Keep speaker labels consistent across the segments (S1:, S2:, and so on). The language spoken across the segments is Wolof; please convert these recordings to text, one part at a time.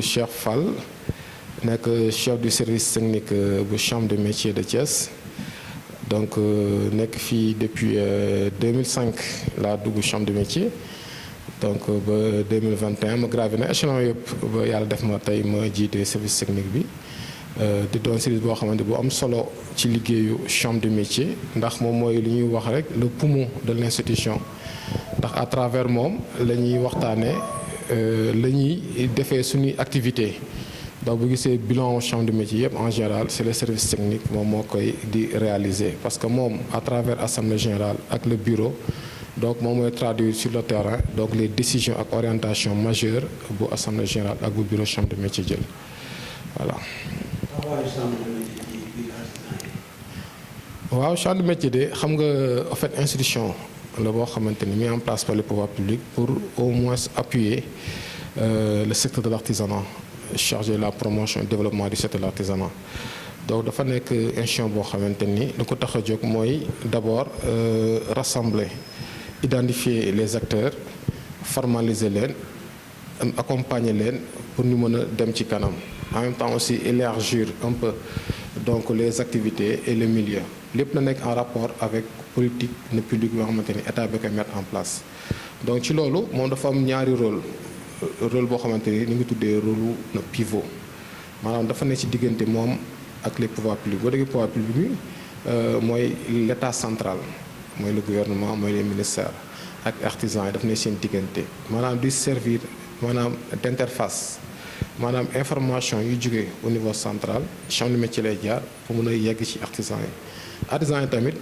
S1: Cheikh Fall nekk chef du service technique bu chambre de métier de Thiès donc nekk fii depuis 2005 laa dugg chambre de métier donc ba 2021 ma gravé na échelon yëpp ba yàlla def ma tey ma jiite service technique bi di doon service boo xamante bu am solo ci liggéeyu chambre de métier ndax moom mooy li ñuy wax rek le poumon de l'institution ndax à travers moom la ñuy waxtaanee la ñuy defee suñuy activité donc bu gisee bilan chambre de métier yëpp en général c'est le service technique moom moo koy di réaliser parce que moom à travers assemblée générale ak le bureau donc moom mooy traduire sur le terrain donc les décisions ak orientation majeures bu assemblée générale ak bu bureau chambre de métier jël voilà. waaw chambre de métier de xam nga en fait institution la boo xamante ni mis en place par le pouvoir public pour au moins appuyer le secteur de l'artisanat chargé de la promotion et développement du secteur de l'artisanat donc dafa nekk institution boo xamante ni lu ko tax a jóg mooy d'abord rassembler identifier les acteurs formaliser leen accompagner leen pour ñu mën a dem ci kanam en même temps aussi élargir un peu donc les activités et le milieu lépp na nekk en rapport avec politique ne publique yoo xamante ni état bi koy mettre en place donc ci loolu moom dafa am ñaari rôle boo xamante ni ñu ngi tuddee rôle na pivot maanaam dafa nekk ci diggante moom ak les pouvoirs publics boo déggee pouvoir public bi mooy l'état central mooy le gouvernement mooy les ministères ak artisans yi dafa nekk seen diggante maanaam di servir maanaam d'interface maanaam information yu jógee au niveau central chambre de métier lay jaar pour mën a yegg ci artisans yi tamit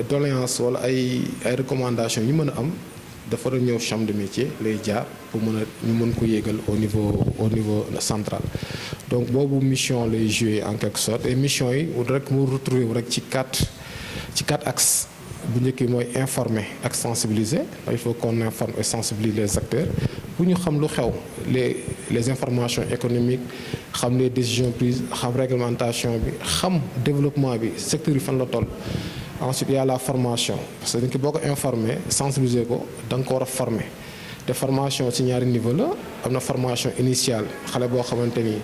S1: doléance wala ay recommandations yi mën a am dafa doon ñëw chambre de métier lay jaar pour mën a ñu mën ko yéegal au niveau central donc boobu mission lay jouer en quelque sorte et mission yi rek mu retrouver rek ci quatre axes bu njëkk mooy informer ak sensibiliser il faut qu'on informe et sensibilise les acteurs pour ñu xam lu xew les informations économiques xam les décisions prises xam réglementation bi xam développement bi secteur yi fan la toll. Ensuite il y a la formation parce que nit ki boo ko informer sensibiliser ko da nga ko war a former te formation ci ñaari niveau la am na formation initiale xale boo xamante ni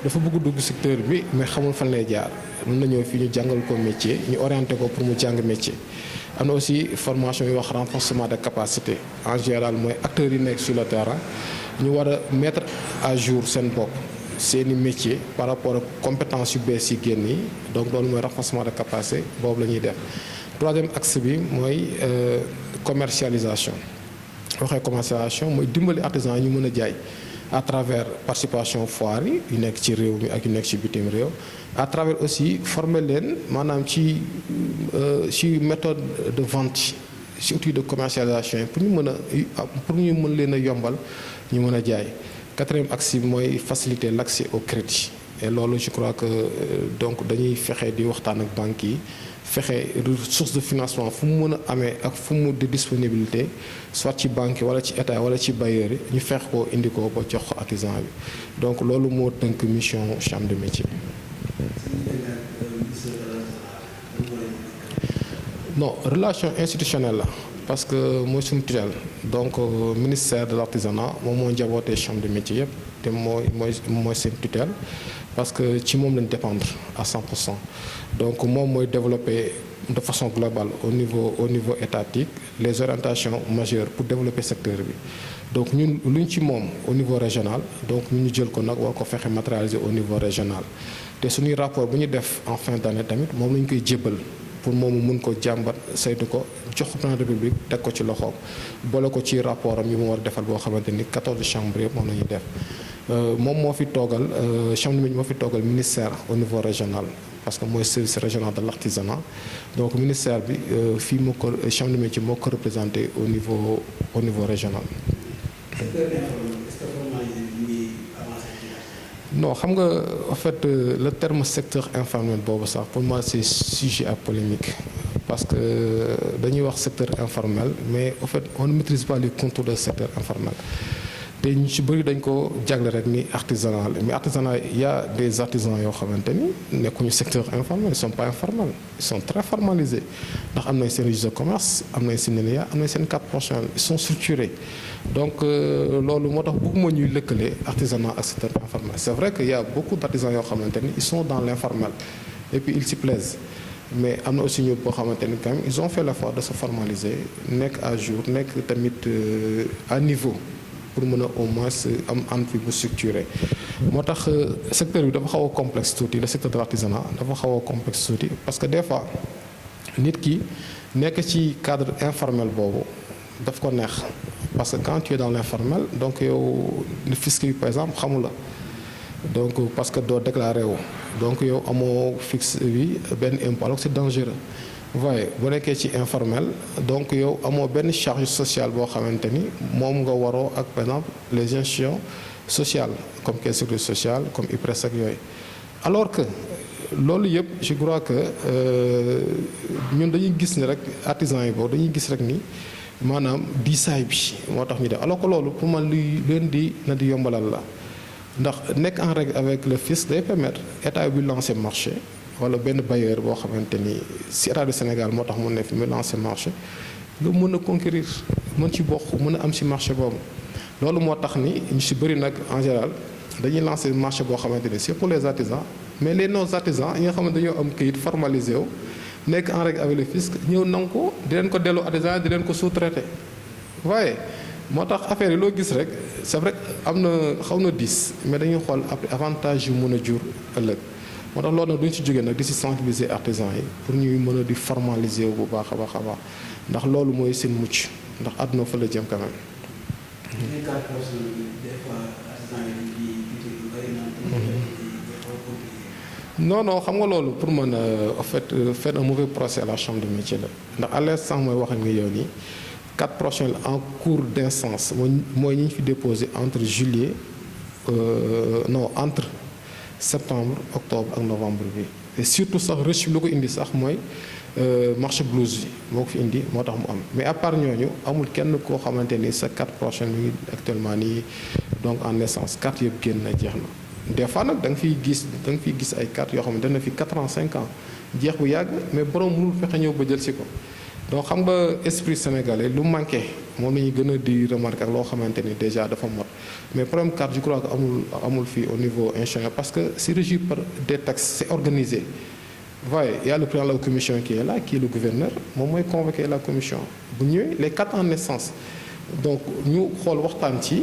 S1: dafa bëgg dugg secteur bi mais xamul fan lay jaar mën na ñëw fii ñu jàngal ko métier ñu orienté ko pour mu jàng métier. am na aussi formation yu wax renforcement de capacité en général mooy acteurs yi nekk sur le terrain ñu war a mettre à jour seen bopp seeni métier par rapport ak compétences yu bees yi génn yi donc loolu mooy renforcement de capacité boobu la ñuy def. troisième axe bi mooy commercialisation waxee commercialisation mooy dimbali artisans yi ñu mën a jaay à travers participation foire yi yu nekk ci réew mi ak yu nekk ci bitim réew à travers aussi former leen maanaam ci méthode de vente ci outil de commercialisation pour ñu mën leen a yombal ñu mën a jaay. quatrième axe bi mooy faciliter l'accès au crédit et loolu je crois que donc dañuy fexe di waxtaan ak banques yi fexe source de financement fu mu mën a amee ak fu mu de disponibilité soit ci banque wala ci état wala ci bailleurs yi ñu fexe ko indi ko ba jox ko artisan bi donc loolu moo tënk mission chambre de métier. non relation institutionnelle la parce que mooy suñu tutelle donc ministère de l'artisanat moom moo njabootee chambre de métier yëpp te mooy seen tutelle parce que ci moom lañ dépendre à 100% donc moom mooy développer de façon globale au niveau étatique les orientations majeures pour développer secteur bi donc ñun luñ ci moom au niveau régional donc ñu jël ko nag war ko fexe matérialiser au niveau régional te suñuy rapport bu ñu def en fin d'année tamit moom lañ koy jébbal pour moomu mun ko jàmbat saytu ko jox ko président de la République teg ko ci loxoom boole ko ci rapport am yi mu war a defal boo xamante ni 14 chambres yëpp moom la ñuy def moom moo fi toogal chambre moo fi toogal ministère au niveau régional parce que mooy service régional de l'artisanat donc ministère bi fii moo ko chambre de métier moo ko représenté au niveau régional. non xam nga en fait le terme secteur informel boobu sax pour moi c'est sujet à polémique parce que dañuy wax secteur informel mais en fait on ne maîtrise pas les contours du secteur informel te ñu ci bëri dañ ko jagle rek ni artisanal mais artisanal il y a des artisans yoo xamante ni nekkuñu secteur informel ils sont pas informels ils sont très formalisés ndax am nañ seen registre de commerce am nañ seen NINEA am nañ seen carte professionnelle ils sont structurés donc loolu moo tax bëgguma ñuy lëkkale artisanat ak secteur informel c'est vrai que y a beaucoup d'artisans yoo xamante ni ils sont dans l'informel et puis ils s'y plaisent mais am na aussi ñu boo xamante ni quand même ils ont fait l'effort de se formaliser nekk à jour nekk tamit à niveau pour mën a au moins am entreprise bu structuré moo tax secteur bi dafa xaw a complexe tuuti le secteur de l'artisanat dafa xaw a complexe tuuti parce que des fois nit ki nekk ci cadre informel boobu daf ko neex parce que quand tu es dans l'informel donc yow le fisc bi par exemple xamul la donc parce que doo déclaré wu donc yow amoo fixe bi benn impôt alors que c'est dangereux voyez bu nekkee ci informel donc yow amoo benn charge sociale boo xamante ni moom nga waroo ak par exemple les institutions sociales comme caisse de sécurité sociale comme IPRES ak yooyu alors que loolu yëpp je crois que ñun dañuy gis ni rek artisans yi boobu dañuy gis rek ni maanaam diisaay bi moo tax ñu def alors que loolu pour man luy leen di na di yombalal la ndax nekk en règle avec le fisc day permettre état bi lancer marché wala benn bailleur boo xamante ni si état du Sénégal moo tax mu ne fi mu lancer marché nga mën a conquérir mën ci bokk mën a am ci marché boobu loolu moo tax ni ñu ci bëri nag en général dañuy lancer marché boo xamante ni c'est pour les artisans mais les non artisans yi nga xamante dañoo am kayit formalisé wu nekk en règle avec le fisc ñëw nangu ko di leen ko delloo artisans di leen ko sous-traité waaye moo tax affaire yi loo gis rek c'est vrai am na xaw na diis mais dañuy xool après avantage yu mën a jur ëllëg moo tax loolu nag duñu ci jógee nag di ci sensibiliser artisans yi pour ñuy mën a di formaliser wu bu baax a baax a baax ndax loolu mooy seen mucc ndax àdduna fa la jëm quand même. non non xam nga loolu pour mën a en fait faire un mauvais procès à la chambre de métier la ndax à l'instant mooy wax nga yow nii 4 professionnels en cours d'instance mooy ñi ñu fi déposé entre juillet non entre septembre octobre ak novembre bi et surtout sax reçu lu ko indi sax mooy marché blouse bi moo ko fi indi moo tax mu am mais à part ñooñu amul kenn koo xamante ni sa 4 professionnels mi ngi actuellement nii donc en naissance 4 yëpp génn na jeex na. des fois nag da nga fiy gis ay cartes yoo xam ne dana fi 4 ans 5 ans jeex bu yàgg mais borom mënul fexe ñëw ba jël si ko donc xam nga esprit sénégalais lu manqué moom la ñuy gën a di remarquer ak loo xamante ni déjà dafa mot mais problème carte je crois que amul fii au niveau institutionnel parce que c'est régi par des textes c'est organisé. Vous voyez, il y a le président de la commission qui est là qui est le gouverneur moom mooy convoquer la commission bu ñëwee les 4 en naissance donc ñu xool waxtaan ci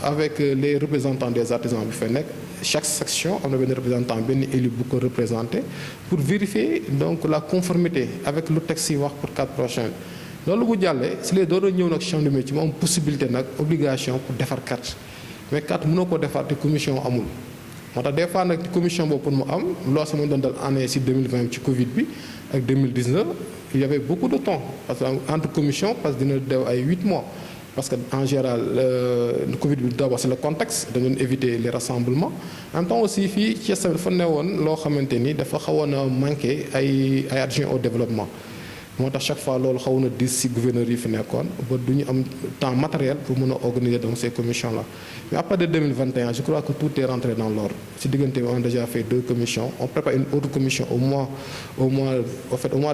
S1: avec les représentants des artisans bi fa nekk. Chaque section am na benn représentant benn élu bu ko représenté pour vérifier donc la conformité avec lu texte yi wax pour 4 prochaines loolu bu jàllee si les doon ñëw nag chambre de métier mu am possibilité nag obligation pour defar carte mais carte mënoo ko defar te commission amul moo tax des fois nag commission boobu pour mu am loo sama doon dal année si 2020 ci Covid bi ak 2019 il y avait beaucoup de temps parce que entre commission parce que dina dew ay 8 mois parce que en général le Covid bi d'abord c'est le contexte dañu éviter les rassemblements en même temps aussi fii Thiès tamit dafa newoon loo xamante ni dafa xawoon a manqué ay adjoints au développement moo tax chaque fois loolu xawoon na dis ci gouverneur yi fi nekkoon ba du ñu am temps matériel pour mën a organiser donc ces commissions là mais à partir de 2021 je crois que tout est rentré dans l'ordre ci diggante bi on a déjà fait 2 commissions on prépare une autre commission au mois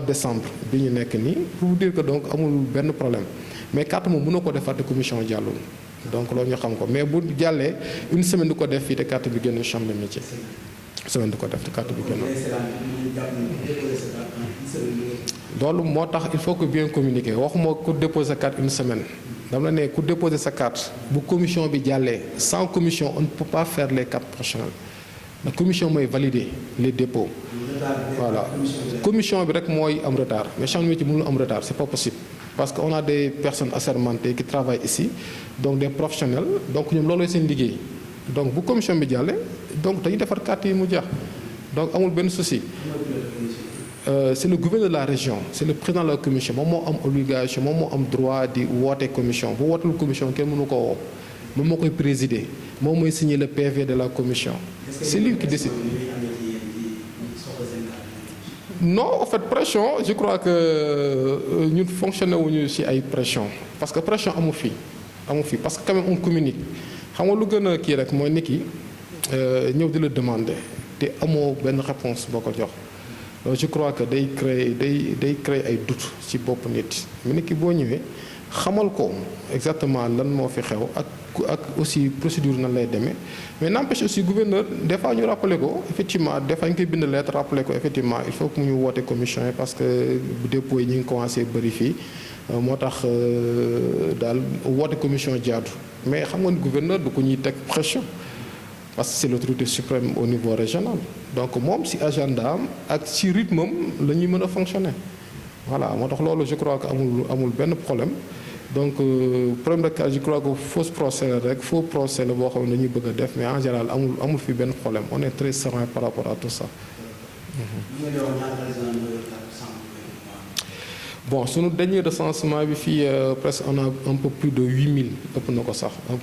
S1: de décembre bi ñu nekk nii pour vous dire que donc amul benn problème mais carte moom mënoo ko defaat te commission jàllul donc loolu ñu xam ko mais bu jàllee une semaine du ko def fii te carte bi génn chambre de métier semaine du ko def te carte bi génn. loolu moo tax il faut que bien communiquer waxuma ku déposer sa carte une semaine dama la ne ku déposer sa carte bu commission bi jàllee sans commission on ne peut pas faire les 4 professionnels la commission mooy valider les dépôts. voilà commission bi rek mooy am retard mais chambre de métier mënul am retard c'est pas possible. parce qu'on a des personnes assermentées qui travaillent ici donc des professionnels donc ñoom loolu seen liggéey donc bu commission bi jàllee donc dañuy defar carte yi mu jeex donc amul benn souci. C'est le gouverneur de la région c'est le président de la commission moom moo am obligation moom moo am droit di woote commission bu wootul commission kenn mënu ko woo moom moo koy présider moom mooy signer le PV de la commission. C'est lui qui décide. Non, en fait pression je crois que ñun fonctionné wuñu ci ay pression parce que pression amu fi parce que quand même on communique xam nga lu gën a kii rek mooy nit ki ñëw di la demander te amoo benn réponse boo ko jox. Je crois que day créer ay doute ci bopp nit mais nit ki boo ñëwee xamal ko exactement lan moo fi xew ak aussi procédure nan lay demee mais n'empêche aussi gouverneur des fois ñu rappeler ko effectivement des fois ñu koy bind lettre rappeler ko effectivement il faut que mu ñu woote commission yi parce que dépôt yi ñu ngi commencé bëri fii moo tax daal woote commission jaadu mais xam nga ni gouverneur du ko ñuy teg pression parce que c'est l'autorité suprême au niveau régional donc moom ci agenda am ak ci rythme am la ñuy mën a fonctionner voilà moo tax loolu je crois que amul benn problème donc problème de cas je crois que faux procès la rek faux procès la boo xam ne dañuy bëgg a def mais en général amul fi benn problème on est très serein par rapport à tout ça. Bon suñu dernier recensement bi fii presque on a un peu plus de 8000 ëpp na ko sax un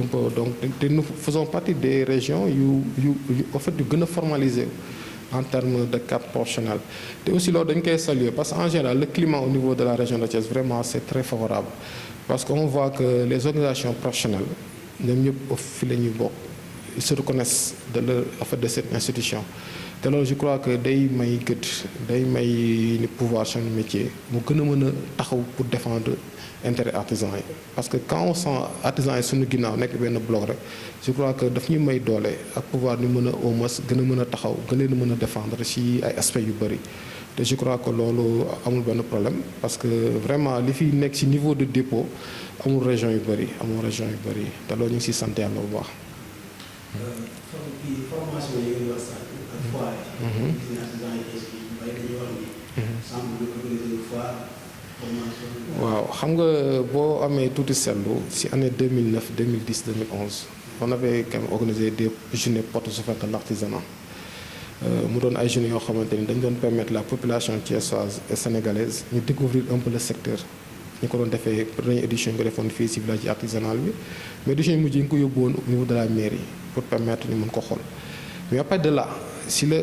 S1: peu donc te nous faisons partie des régions yu en fait yu gën a formalisé en termes de carte professionnelle te aussi loolu dañ koy saluer parce que en général le climat au niveau de la région de Thiès vraiment c'est très favorable parce qu'on voit que les organisations professionnelles ñoom ñëpp fi la ñuy bokk ils se reconnaissent de leur en fait de cette institution te loolu je crois que day may gëdd day may ni pouvoir seen métier mu gën a mën a taxaw pour défendre intérêt artisan yi parce que quand on sent artisan yi suñu ginnaaw nekk benn bloc rek je crois que daf ñuy may doole ak pouvoir ñu mën a au moins gën a mën a taxaw gën leen a mën a défendre ci ay aspects yu bëri te je crois que loolu amul benn problème parce que vraiment li fi nekk ci niveau de dépôt amul région yu bëri te loolu ñu ngi ciy sant yàlla bu baax.
S2: formation yi ngeen wax sax ak foire yi.
S1: waaw xam nga boo amee tuuti seetlu ci année 2009 2010 2011 on avait quand même organisé des journées portes ouvertes de l'artisanat mu doon ay journées yoo xamante ni dañ doon permettre la population thiessoise et sénégalaise ñu découvrir un peu le secteur. ñu ko doon defee première édition ñu ko defoon fii ci village artisanal bi mais édition yi mujj ñu ko yóbbu woon au niveau de la mairie pour permettre ñu mën ko xool mais après de là si la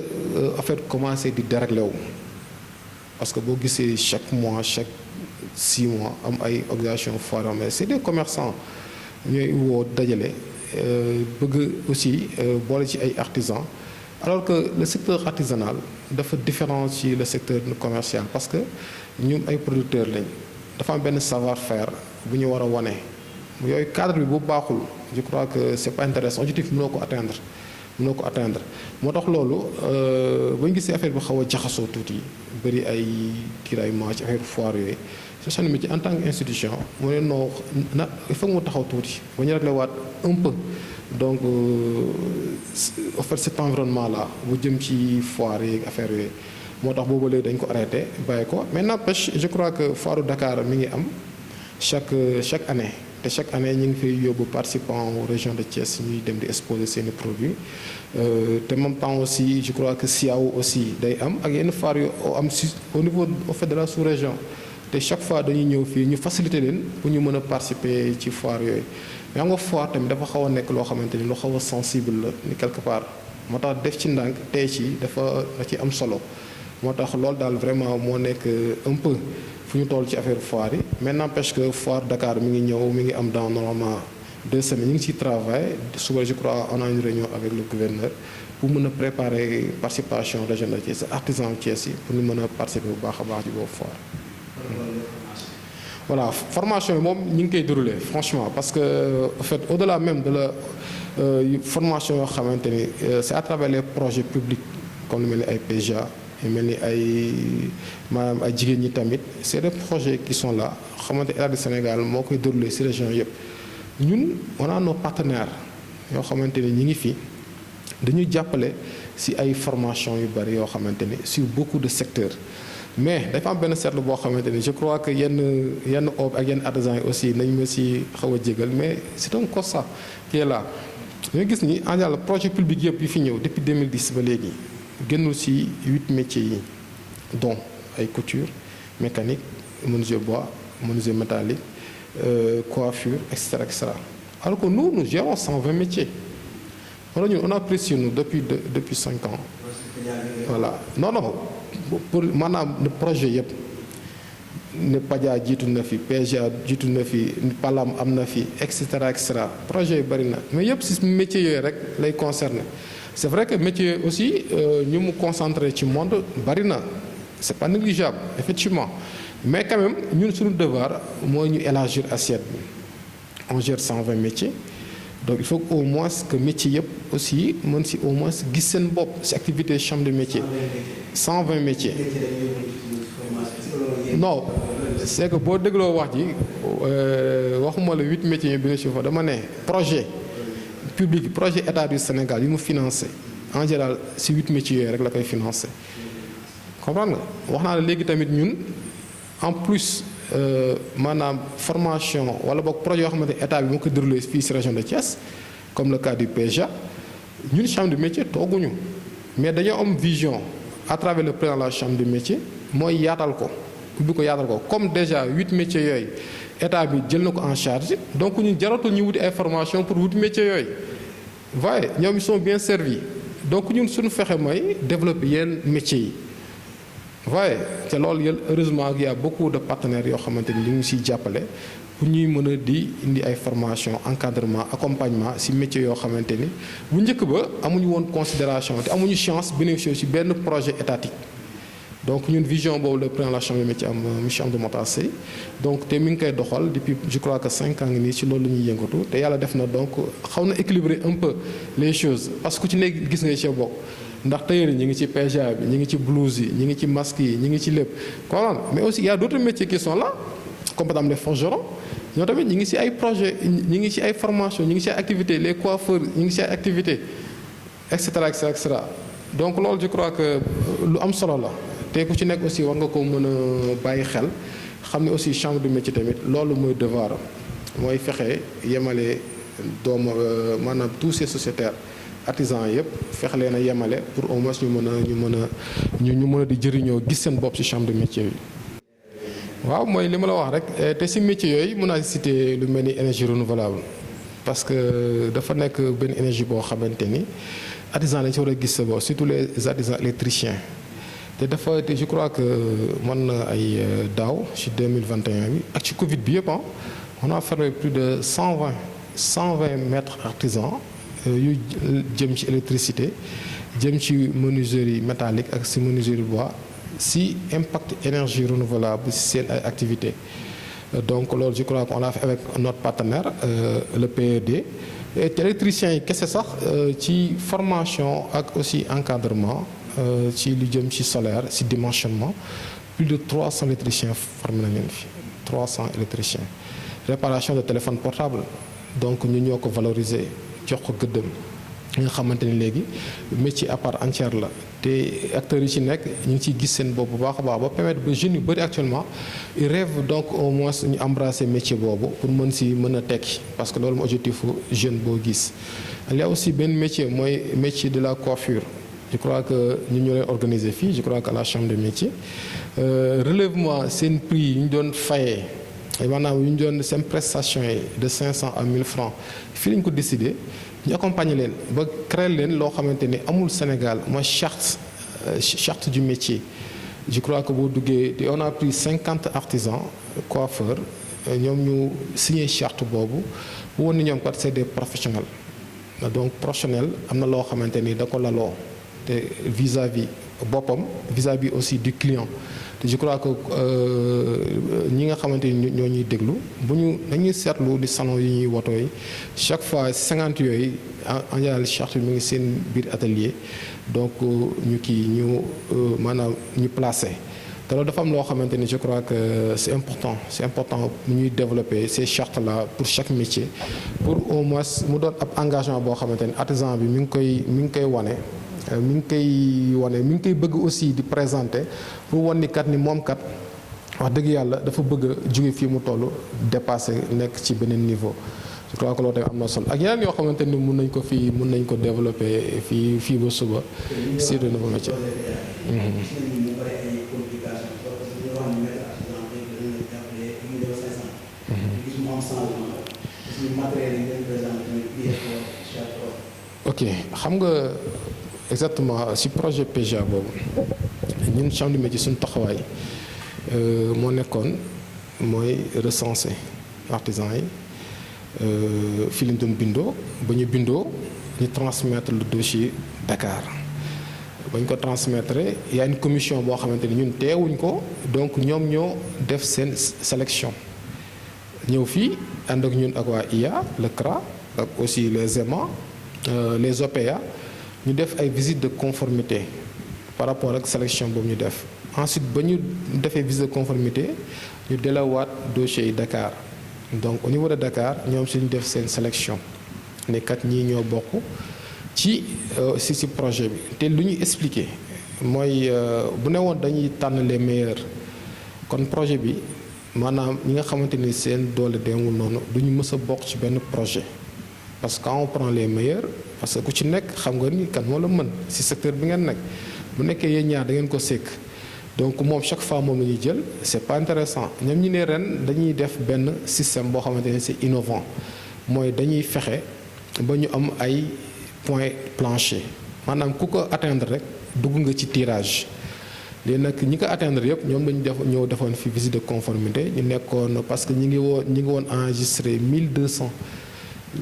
S1: affaire commencé di déréglé wu parce que boo gisee chaque mois chaque 6 mois am ay organisation foire mais c'est des commerçants ñooy woo dajale bëgg aussi boole ci ay artisans alors que le secteur artisanal dafa différent ci le secteur commercial parce que ñun ay producteurs lañ. dafa am benn savoir-faire bu ñu war a wane yooyu cadre bi bu baaxul je crois que c'est pas intéressant objectif mënoo ko atteindre moo tax loolu ba ñu gisee affaire bi xaw a jaxasoo tuuti bëri ay tiraillement ci affaire foire yooyu seen métier en tant qu'institution mu ne noo na il faut mu taxaw tuuti ba ñu réglé waat un peu donc en fait cet environnement là bu jëm ci foire yi affaire yooyu moo tax boobu léegi dañ ko arrêté bàyyi ko mais n'empêche je crois que foire Dakar mi ngi am chaque année te chaque année ñu ngi fay yóbbu participants aux régions de Thiès ñuy dem di exposer seeni produits te même temps aussi je crois que SIAO aussi day am ak yenn foire yu am si au niveau au fait de la sous-région te chaque fois dañuy ñëw fii ñu faciliter leen pour ñu mën a participer ci foire yooyu mais xam nga foire tamit dafa xaw a nekk loo xamante ni lu xaw a sensible la ni quelque part moo tax def ci ndànk tey ci dafa ci am solo. moo tax loolu daal vraiment moo nekk un peu fu ñu toll ci affaire foire yi mais n'empêche que foire Dakar mi ngi ñëw mi ngi am dans normalement 2 semaines ñu ngi ciy travail suba je crois on a une réunion avec le gouverneur pour mën a préparer participation région de Thiès artisan Thiès yi pour ñu mën a participer bu baax a baax ci boobu foire. voilà formation yi moom ñu ngi koy dérouler franchement parce que en fait au-delà même de la formation yoo xamante ni c'est à travers les projets publics comme lu mel ni ay PGA. mel ni ay maanaam ay jigéen ñi tamit c'est des projets qui sont là xamante État du Sénégal moo koy déroulé ci région yëpp ñun on a nos partenaires yoo xamante ni ñi ngi fi dañuy jàppale ci ay formation yu bari yoo xamante ni sur beaucoup de secteurs mais dafa am benn seetlu boo xamante ni je crois que yenn oob ak yenn artisans yi aussi nañ ma ci xaw a jégal mais c'est un constat qui est là ñoo gis ni en général projet public yëpp yi fi ñëw depuis 2010 ba léegi génnul ci 8 métiers yi dont ay couture mécanique menuisier bois menuisier métallique coiffure et cetera alors que nous gérons 120 métiers wala ñun on a pris sur nous depuis 5 ans voilà non pour maanaam le projet yëpp ne Padia jiitu na fi PGA jiitu na fi Palam am na fi et cetera projet yu bëri na mais yëpp si métiers yooyu rek lay concerné c'est vrai que métier aussi ñu mu concentré ci monde bëri na c'est pas négligeable effectivement mais quand même ñun suñu devoir mooy ñu élargir assiette bi on gère 120 métiers donc il faut au moins que métier yëpp aussi mën si au moins gis seen bopp si activité chambre de métier 120 métiers non c'est que boo dégloo wax ji waxuma la 8 métiers yi bi nga si fa dama ne projet public projet état du Sénégal yi mu financé en général si 8 métiers yooyu rek la koy financé comprendre nga wax naa la léegi tamit ñun en plus maanaam formation wala boog projet yoo xamante ne état bi moo ko déroulé fii si région de Thiès comme le cas du PEJA ñun chambre de métier tooguñu mais dañoo am vision à travers le président de la chambre de métier mooy yaatal ko ubbi ko yaatal ko comme déjà 8 métiers yooyu état bi jël na ko en charge donc ñun jaratul ñu wuti ay formation pour wuti métiers yooyu voyez ñoom ils sont bien servis donc ñun suñu fexe mooy développer yenn métiers yi voyez te loolu yëpp heureusement il y a beaucoup de partenaires yoo xamante ni ñu ngi siy jàppale pour ñuy mën a di indi ay formation encadrement accompagnement si métiers yoo xamante ni bu njëkk ba amuñu woon considération te amuñu chance bénéficier ci benn projet étatique donc ñun vision boobu le président de la chambre de métier am monsieur Amadou Matar Seye donc te mi ngi koy doxal depuis je crois que 5 ans ngi nii ci loolu la ñuy yëngatu te yàlla def na donc xaw na équilibrer un peu les choses parce que ku ci nekk gis nga ci bokk ndax tailleur yi ñu ngi ci PGA bi ñu ngi ci blouse yi ñu ngi ci masque yi ñu ngi ci lépp comprendre mais aussi il y a d'autres métiers qui sont là comme par exemple les forgerons ñoo tamit ñu ngi ci ay projets ñu ngi ci ay formations ñu ngi ci ay activités les coiffeurs ñu ngi ci ay activités et cetera et cetera donc loolu je crois que lu am solo la te ku ci nekk aussi war nga ko mën a bàyyi xel xam ne aussi chambre de métier tamit loolu mooy devoir mooy fexe yemale doomu maanaam tous ces sociétaires artisans yëpp fexe leen a yemale pour au moins ñu mën a di jëriñoo gis seen bopp ci chambre de métier bi. waaw mooy li ma la wax rek te ci métier yooyu mën naa citer lu mel ni énergie renouvelable parce que dafa nekk benn énergie boo xamante ni artisans lañ ci war a gis sa bopp surtout les artisans électriciens. te dafa te je crois que mën na ay daaw ci 2021 bi ak ci Covid bi yëpp on a formé plus de 120 maîtres artisans yu jëm ci électricité jëm ci menuiserie métallique ak ci menuiserie bois ci impact énergie renouvelable ci seen ay activités donc loolu je crois qu'on l'a fait avec notre partenaire le PED te électriciens yi kese sax ci formation ak aussi encadrement ci lu jëm ci solaire ci dimensionnement plus de 300 électriciens formé nañ leen fi 300 électriciens réparation de téléphone portable donc ñu ñoo ko valoriser jox ko gëddëm nga xamante ni léegi métier à part entière la te acteurs yi ci nekk ñu ngi ciy gis seen bopp bu baax a baax ba permettre ba jeunes yu bëri actuellement ils rêvent donc au moins ñu embrasser métier boobu pour mën a tekki parce que loolu mooy objectif jeune boo gis. il y a aussi benn métier mooy métier de la coiffure. Je crois que ñu ñoo leen organiser fii je crois que à la chambre de métier relèvement seen prix yi ñu doon fayee maanaam yu ñu doon seen prestation yi de 500 à 1000 francs fii lañ ko décider ñu accompagner leen ba créer leen loo xamante ni amul Sénégal mooy charte du métier. je crois que boo duggee on a pris 50 artisans coiffeurs ñoom ñu signé charte boobu bu woon ni ñoom kat c'est des professionnels donc professionnel am na loo xamante ni da ko laloo. te vis-à-vis boppam vis-à-vis aussi du client te je crois que ñi nga xamante ni ñoo ñuy déglu bu ñu dañuy seetlu di salon yi ñuy woto yi chaque fois 50 yooyu en général charte bi mu ngi seen biir atelier donc ñu maanaam ñu placé te loolu dafa am loo xamante ni je crois que c'est important ñuy développer ces chartes là pour chaque métier pour au moins mu doon ab engagement boo xamante ni artisan bi mi ngi koy wane. mi ngi koy bëgg aussi di présenter pour wan ni kat ni moom kat wax dëgg yàlla dafa bëgg a jóge fii mu toll dépasser nekk ci beneen niveau je crois que loolu tamit am na solo ak yeneen yoo xamante ni mun nañ ko développer fii ba suba sur de nouveaux métiers. ok xam nga. exactement ci projet PGA boobu ñun chambre de métier suñu taxawaay moo nekkoon mooy recenser artisans yi fii lañ doon bindoo ba ñu bindoo ñu transmettre le dossier Dakar ba ñu ko transmettre y a une commission boo xamante ni ñun teewuñ ko donc ñoom ñoo def seen sélection ñëw fii ànd ak ñun ak waa IA le CRA ak aussi les EMA les OPA ñu def ay visite de conformité par rapport ak sélection boobu ñu def ensuite ba ñu defee visite de conformité ñu delawaat dossier yi Dakar donc au niveau de Dakar ñoom suñu def seen sélection ne kat ñii ñoo bokk ci projet bi te lu ñuy expliquer mooy bu ne woon dañuy tànn les meilleurs kon projet bi maanaam ñi nga xamante ni seen doole demul noonu du ñu mës a bokk ci benn projet parce que quand on prend les meilleurs parce que ku ci nekk xam nga ni kan moo la mën ci secteur bi ngeen nekk bu nekkee yéen ñaar da ngeen ko sekk donc moom chaque fois moom la ñuy jël c'est pas intéressant ñoom ñu ne ren dañuy def benn système boo xamante ne c'est innovant mooy dañuy fexe ba ñu am ay point plancher maanaam ku ko atteindre rek dugg nga ci tirage léegi nag ñi ko atteindre yëpp ñoom dañu def ñëw defoon fi visite de conformité ñu nekkoon parce que ñi ngi woon enregistré 1200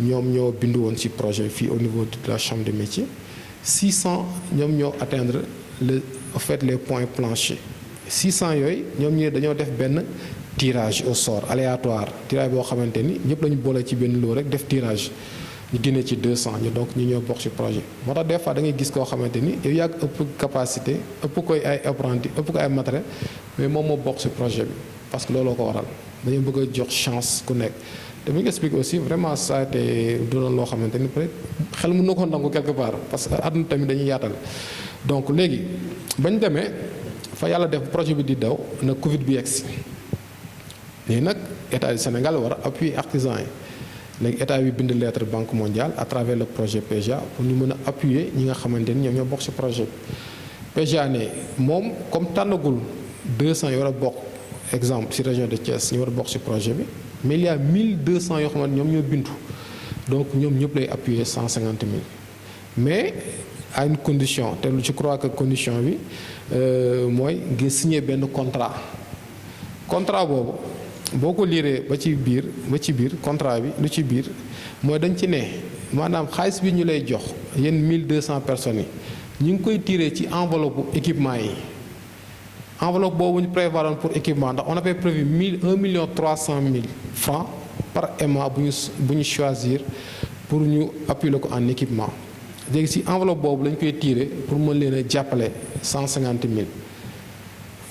S1: ñoom ñoo bindu woon ci projet fii au niveau de la chambre de métier 600 ñoom ñoo atteindre en fait les points planchers 600 yooyu ñoom ñi dañoo def benn tirage au sort aléatoire tirage boo xamante ni ñëpp lañu boole ci benn lot rek def tirage ñu génne ci 200 ñu donc ñu ñoo bokk ci projet moo tax des fois da ngay gis koo xamante ni yow yaa ëpp capacité ëpp koy ay apprenti ëpp ko ay matériel mais moom moo bokk ci projet bi parce que looloo ko waral dañu bëgg a jox chance ku nekk te bu ñu expliqué aussi vraiment ça a été doon loo xamante ni peut-être xel mën na ko nangu quelque part parce que àdduna tamit dañuy yaatal donc léegi bañ demee fa yàlla def projet bi di daw na Covid bi yegsi léegi nag état du Sénégal war a appuyer artisans yi léegi état bi bind lettre Banque mondiale à travers le projet PEJA pour ñu mën a appuyer ñi nga xamante ni ñoom ñoo bokk ci projet bi PEJA ne moom comme tànnagul 200 yi war a bokk exemple ci région de Thiès ñu war a bokk ci projet bi mais il y a 1200 yoo xamante ñoom ñoo bindu donc ñoom ñëpp lay appuyer 150 000 mais à une condition te je crois que condition bi mooy nga signer benn contrat boobu boo ko liiree ba ci biir contrat bi lu ci biir mooy dañ ci ne maanaam xaalis bi ñu lay jox yéen 1200 personnes yi ñu ngi koy tirer ci enveloppe équipement yi enveloppe boobu ñu prévoiroon pour équipement ndax on avait prévu 1 300 000 francs par EMA bu ñu choisir pour ñu appuyer ko en équipement léegi ci enveloppe boobu lañ koy tirer pour mën leen a jàppale 150 000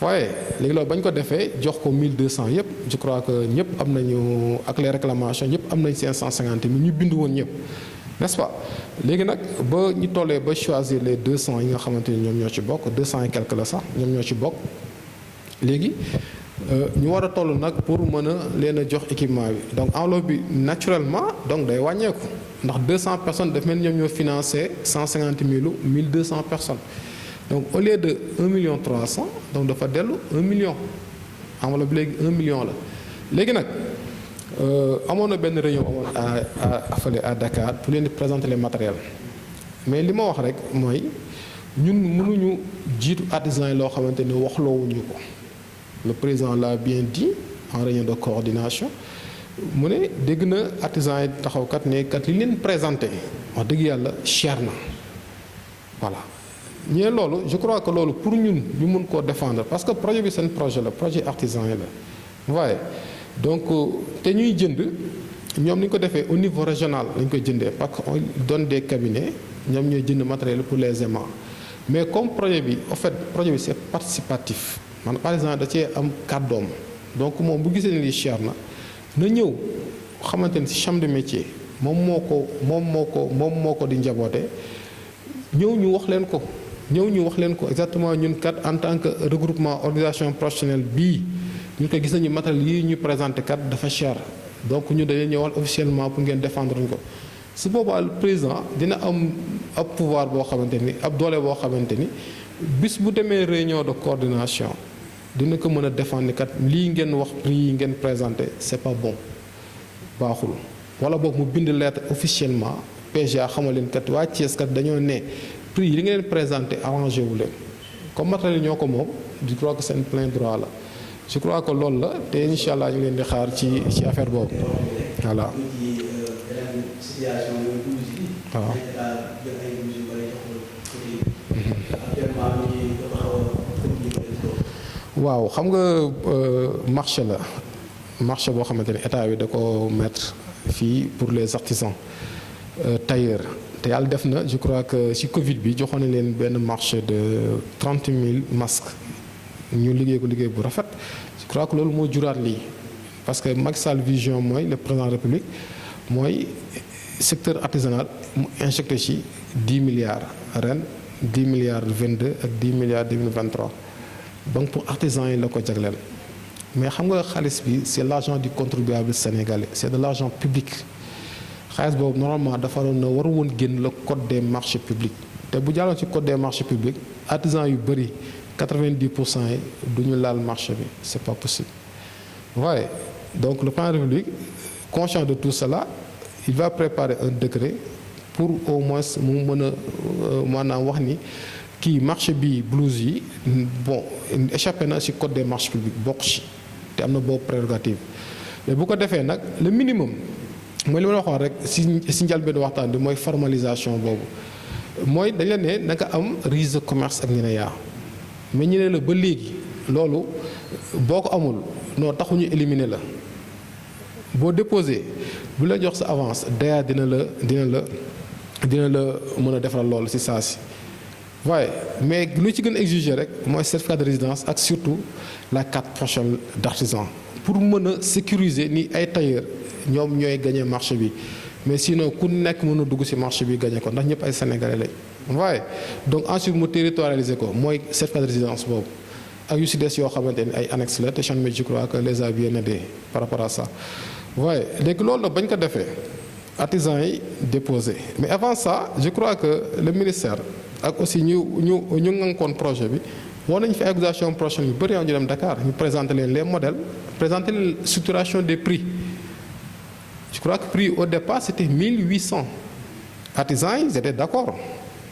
S1: waaye léegi loolu bañ ko defee jox ko 1200 yëpp je crois que ñëpp am nañu ak les réclamations ñëpp am nañ 550 000 ñu bindu woon ñëpp n'est-ce pas léegi nag ba ñu tollee ba choisir les 200 yi nga xamante ni ñoom ñoo ci bokk 200 et quelque la sax ñoom ñoo ci bokk léegi ñu war a toll nag pour mën a leen a jox équipement bi donc enveloppe bi naturellement donc day wàññeeku ndax 200 personnes daf mel ni ñoom ñoo financé 150 000 1200 personnes donc au lieu de 1 300 000 donc dafa dellu 1 million enveloppe bi léegi 1 million la léegi nag amoon na benn réunion amoon à Dakar pour leen di présenter les matériels mais li ma wax rek mooy ñun mënuñu jiitu artisans yi loo xamante ni waxloowuñu ko le président l'a bien dit en réunion de coordination mu ne dégg na artisans yi taxaw kat ne kat li leen présenté wax dëgg yàlla cher na voilà ñee loolu je crois que loolu pour ñun ñu mun koo défendre parce que projet bi seen projet la projet artisan yi la waaye donc te ñuy jënd ñoom ni ñu ko defee au niveau régional lañ koy jëndee parce que on donne des cabinets ñoom ñooy jënd matériel pour les aimants mais comme projet bi en fait projet bi c'est participatif man par exemple da cee am kàddoom donc moom bu gisee ne lii cher na ñëw xamante ni ci chambre de métier moom moo ko di njaboote ñëw ñu wax leen ko exactement ñun kat en tant que regroupement organisation professionnelle bii ñu ko gis nañu matériel yi ñu présenté kat dafa cher donc ñu dañuy ñëwal officiellement pour ngeen défendre ñu ko su boobaa le président dina am ab pouvoir boo xamante ni ab doole boo xamante ni bis bu demee réunion de coordination dina ko mën a défendre kat lii ngeen wax prix yi ngeen présenté c'est pas bon baaxul wala boog mu bind lettre officiellement PGA xamal leen kat waa Thiès kat dañoo ne prix yi li ngeen présenté arrangé wu leen comme matériel ñoo ko moom je crois que seen plein droit la je crois que loolu la te incha allah ñu ngi leen di xaar ci affaire boobu voilà. waaw. waaw xam nga marché la marché boo xamante ne état bi da ko mettre fii pour les artisans tailleurs te yàlla def na je crois que ci Covid bi joxoon na leen benn marché de 30 000 masques ñu liggéey ko liggéey bu rafet je crois que loolu moo juraat lii parce que Macky Sall vision mooy le président de la République mooy secteur artisanal mu injecté ci 10 milliards ren 10 milliards 22 ak 10 milliards 2023 donc pour artisans yi la ko jagleel mais xam nga xaalis bi c'est l'argent du contribuable sénégalais c'est de l'argent public xaalis boobu normalement dafa war woon génn le code des marchés publics te bu jàlloon ci code des marchés publics artisans yu bëri 90% yi du ñu laal marché bi c'est pas possible. Ouais. Donc le président de la République conscient de tout cela il va préparer un décret pour au moins mu mën a maanaam wax ni kii marché bi blouse yi bon échappé na ci code des marchés publics bokk ci te am na boobu prérogative mais bu ko defee nag le minimum mooy li ma la waxoon rek ci njëlbéenu waxtaan bi mooy formalisation boobu mooy dañ la ne na nga am registre de commerce ak NINEA mais ñu ne la ba léegi loolu boo ko amul non taxuñu éliminer la boo déposé bu la jox sa avance DEA dina la mën a defaral loolu ci saa si waaye mais lu ci gën a exiger rek mooy certificat de résidence ak surtout la carte professionnelle d'artisan pour mën a sécuriser ni ay tailleur ñoom ñooy gagner marché bi mais sinon ku nekk mën a dugg ci marché bi gagner ko ndax ñëpp ay sénégalais lañ waaye donc ensuite mu territorialiser ko mooy certificat de résidence boobu ak yu ci des yoo xamante ni ay annexe la te Chanmé je crois que les a bien aidés par rapport à ça waaye léegi loolu nag bañ ko defee artisans yi déposé mais avant ça je crois que le ministère ak aussi ñu ngankoon projet bi woo nañu fi accusation prochaine yu bëri ñu dem Dakar ñu présenter leen les modèles présenter leen structuration des prix je crois que prix au départ c'était 1800 artisans yi ils étaient d'accord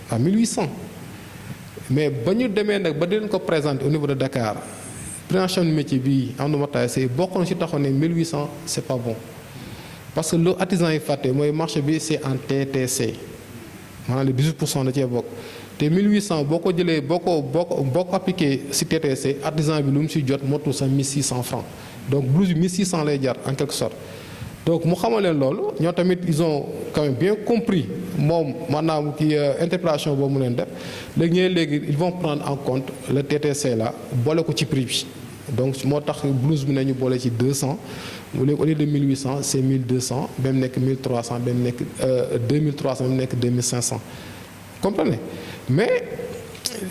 S1: à 1800 mais ba ñu demee nag ba di leen ko présenter au niveau de Dakar préhension de métier bi am na mataay c'est bokkoon ci taxaw ne 1800 c'est pas bon parce que lu artisan yi fàtte mooy marché bi c'est en TTC maanaam les 18% da cee bokk te 1800 boo ko jëlee boo ko appliqué ci TTC artisan bi lu mu ci jot motul sa 1600 francs donc blouse bi 1600 lay jar en quelque sorte donc mu xamal leen loolu ñoo tamit ils ont quand même bien compris moom maanaam ki interpellation boobu mu leen def léegi ils vont prendre en compte le TTC là boole ko ci prix bi donc moo tax blouse bi nañu boole ci 200 léegi au lieu de 1800 c'est 1200 même nekk 1300 même nekk 2300 même nekk 2500 comprenez mais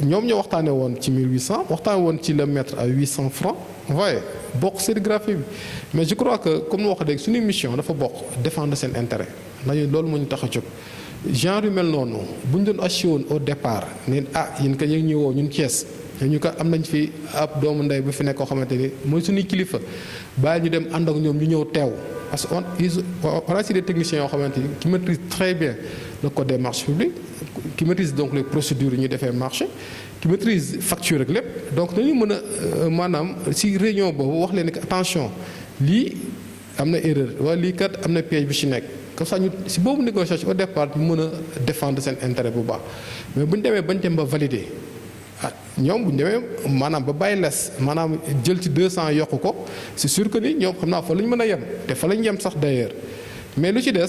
S1: ñoom ñoo waxtaanee woon ci 1800 waxtaanee woon ci le mètre à 800 francs voyez bokk sérigraphie bi mais je crois que comme nu wax léegi suñu mission dafa bokk défendre seen intérêt nañu loolu moo ñu tax a jóg genre yu mel noonu bu ñu doon assuré woon au départ ne yéen ka yéen ñëwoo ñun Thiès ñu ko am nañ fi ab doomu ndey bu fi nekk koo xamante ni mooy suñuy kilifa bàyyi ñu dem ànd ak ñoom ñu ñëw teew parce que on a aussi des techniciens yoo xamante ni qui maîtrisent très bien le code des marchés publics qui maîtrisent donc les procédures yi ñuy defee marché qui maîtrisent facture ak lépp donc dañuy mën a maanaam si réunion boobu wax leen ni que attention lii am na erreur wala lii kat am na piège bi ci nekk comme ça ñu si boobu négociation au départ ñu mën a défendre seen intérêt bu baax mais bu ñu demee bañ dem ba valider ñoom bu ñu demee maanaam ba bàyyi les maanaam jël ci 200 yokk ko c'est sûr que ni ñoom xam naa fa la ñu mën a yem te fa la ñu yem sax d'ailleurs mais lu ci des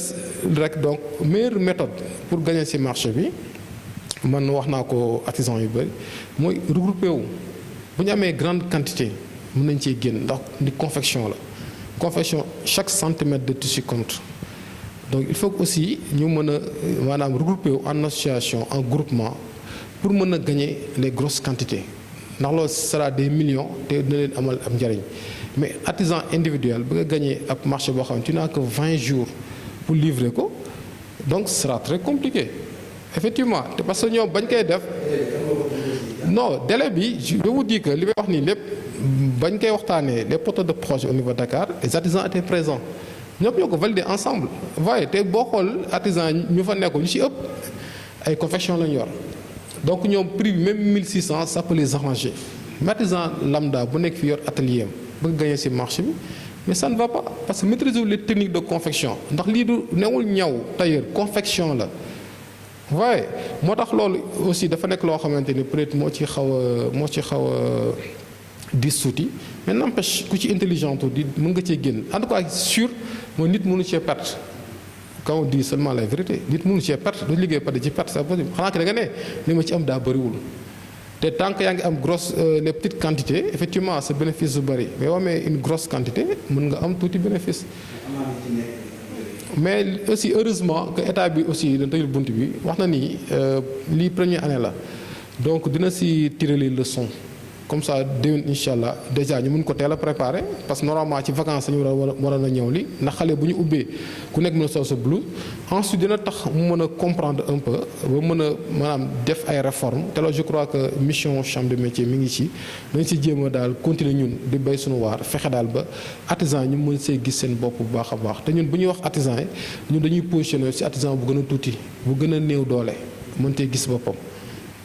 S1: rek donc meilleure méthode pour gagner ci marché bi man wax naa ko artisan yu bëri mooy regroupé wu bu ñu amee grande quantité mën nañ cee génn ndax ni confection la confection chaque centimètre de tissu compte donc il faut que aussi ñu mën a maanaam regroupé wu en association en groupement pour mën a gagner les grosses quantités ndax loolu sera des millions te dina leen amal am njariñ mais artisan individuel bëgg a gagner ab marché boo xam ne tu n'as que 20 jours pour livrer ko donc ce sera très compliqué effectivement te parce que ñoom bañ koy def non délai bi je vous dis que li may wax nii lépp bañ koy waxtaanee les porteurs de projet au niveau de Dakar les artisans étaient présents ñoom ñoo ko validé ensemble voyez te boo xool artisans ñu fa nekkoon ñu ci ëpp ay confection lañu yor donc ñoom prix bi même 1600 ça peut les arranger mais artisan lambda bu nekk fi yor atelier am bëgg gagner ci marché bi mais ça ne va pas parce que maîtriser les techniques de confection ndax lii du newul ñaw tailleur confection la waaye moo tax loolu aussi dafa nekk loo xamante ni peut-être moo ci xaw a di suuti mais n'empêche ku ci intelligent di mën nga cee génn en tout cas sûr mooy nit mënu cee perte quand on dit seulement la vérité nit mënu cee perte du liggéey perte ci perte c'est possible xanaa que da nga ne li ma ci am daa bëriwul te tant que yaa ngi am grosse les petites quantités effectivement sa bénéfice du bëri mais boo amee une grosse quantité mën nga am tuuti bénéfice mais aussi heureusement que état bi aussi da tëjul bunt bi wax na ni lii première année la donc dina si tirer les leçons comme ça déwén incha allah déjà ñu mun ko teel a préparer parce que normalement ci vacances la ñu waroon a ñëw li ndax xale bu ñu ubbee ku nekk mën a sol sa blouse ensuite dina tax mu mën a comprendre un peu ba mën a maanaam def ay réformes te loolu je crois que mission chambre de métier mi ngi ci dañ si jéem a daal continuer ñun di béy suñu waar fexe daal ba artisan ñu mën see gis seen bopp bu baax a baax te ñun bu ñuy wax artisan yi ñun dañuy positionné si artisan bu gën a tuuti bu gën a néew doole mën tee gis boppam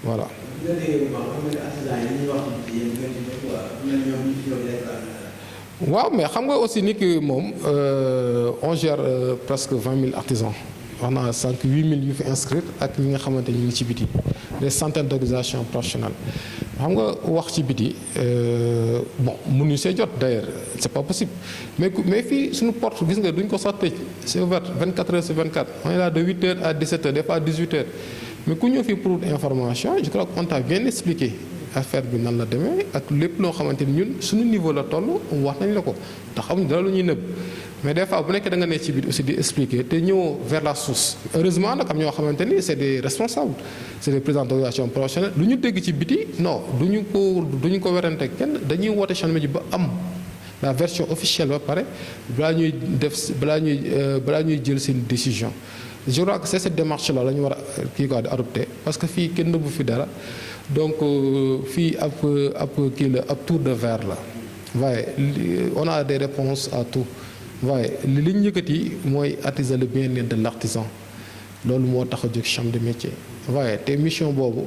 S1: voilà. waaw mais xam nga aussi ni que moom on gère presque 20 000 artisans wax naa sànq 8 000 yu fi inscrits ak ñi nga xamante ñu ngi ci biti des centaines d'organisations professionnelles xam nga wax ci biti bon mënuñu see jot d'ailleurs c'est pas possible mais fii suñu porte gis nga duñ ko sax tëj c'est ouvert 24 heures sur 24 on est là de 8 heures à 17 heures des fois 18 heures mais ku ñëw fii pour information je crois qu'on t'a bien expliqué affaire bi nan la demee ak lépp loo xamante ni ñun suñu niveau la toll wax nañ la ko te xamuñ dara lu ñuy nëbb mais des fois bu nekkee da nga ne ci biir aussi di expliquer te ñëwoo vers la source heureusement nag am ñoo xamante ni c'est des responsables c'est des présidents d'organisation professionnelle lu ñu dégg ci biti non duñu ko werante kenn dañuy woote chambre ji ba am la version officielle ba pare balaa ñuy jël seen décision je crois que c'est cette démarche là la ñu war a kii quoi di adopter parce que fii kenn nëbbu fi dara donc fii ab kii la ab tour de verre la waaye on a des réponses à tout waaye li ñu yëkkati mooy attiser le bien-être de l'artisan loolu moo tax a jóg chambre de métier waaye te mission boobu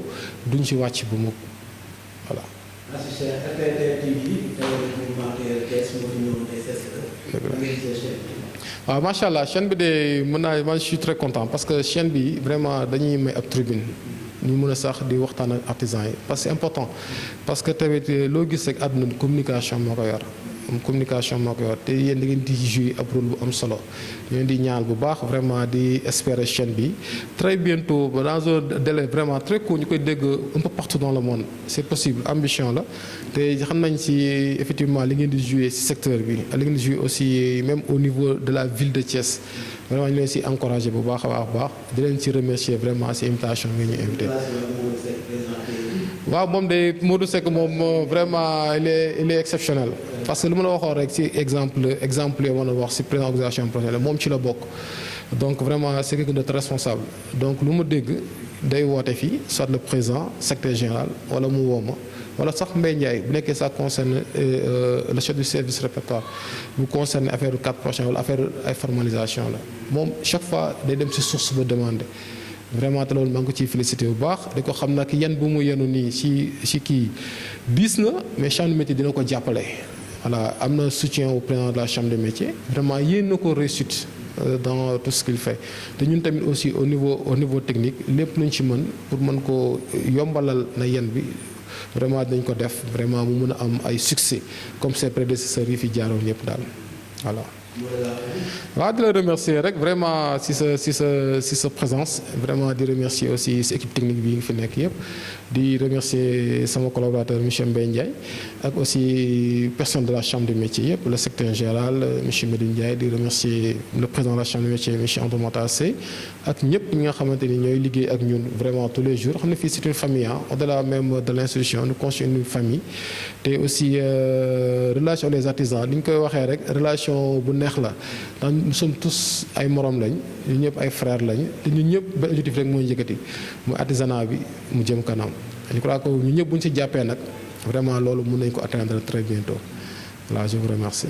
S1: duñ ci wàcc bu mukk voilà. waaw macha allah chaîne bi de mën naa man je suis très content parce que chaîne bi vraiment dañuy may ab tribune ñu mën a sax di waxtaan ak artisans yi parce que c'est important parce que tamit loo gis rek àdduna communication moo ko yor communication moo ko yor te yéen da ngeen di jouer ab rôle bu am solo ñu di ñaan bu baax vraiment di espérer chaîne bi très bientôt dans un délai vraiment très court ñu koy dégg un peu partout dans le monde c'est possible ambition la te xam nañ ci effectivement li ngeen di jouer ci secteur bi li ngeen di jouer aussi même au niveau de la ville de Thiès vraiment ñu leen ci encourager bu baax a baax di leen ci remercier vraiment ci invitation bi ñu invité. waaw moom de Modou Seck moom vraiment il est exceptionnel parce que lu ma la waxoon rek ci exemple yi mën a wax ci président organisation professionnelle moom ci la bokk donc vraiment c'est quelqu'un de très responsable donc lu ma dégg day woote fii soit le président secrétaire général wala mu woo ma wala sax Mbaye Ndiaye bu nekkee ça concerne le chef du service répertoire bu concerne affaire 4 prochains wala affaire ay formalisation la moom chaque fois day dem ci source ba demander vraiment te loolu maa ngi ko ciy félicité bu baax di ko xam nag yan bu mu yenu nii ci kii diis na mais chambre de métier dina ko jàppale voilà am na soutien au président de la chambre de métier vraiment yéen na ko réussite dans tout ce qu'il fait te ñun tamit aussi au niveau technique lépp luñ ci mën pour mën ko yombalal na yen bi vraiment dañ ko def vraiment mu mën a am ay succès comme ses prédécesseurs yi fi jaaroon ñëpp daal voilà. waaw di la remercier rek vraiment si sa présence vraiment di remercier aussi sa équipe technique bi nga fi nekk yëpp di remercier sama collaborateur monsieur Mbaye Ndiaye ak aussi personne de la chambre de métier yëpp le secrétaire général monsieur Medine Ndiaye di remercier le président de la chambre de métier monsieur André Matar Sey ak ñëpp ñi nga xamante ni ñooy liggéey ak ñun vraiment tous les jours xam ne fii c'est une famille au-delà même de l'institution nous constituons une famille te aussi relation des artisans li ñu koy waxee rek relation bu neex la ndax nous sommes tous ay morom lañ ñun ñëpp ay frères lañ te ñun ñëpp benn objectif rek mooy yëkkati mu artisanat bi mu jëm kanam je crois que ñun ñëpp bu ñu ci jàppee nag vraiment loolu mën nañ ko atteindre très bientôt voilà je vous remercie.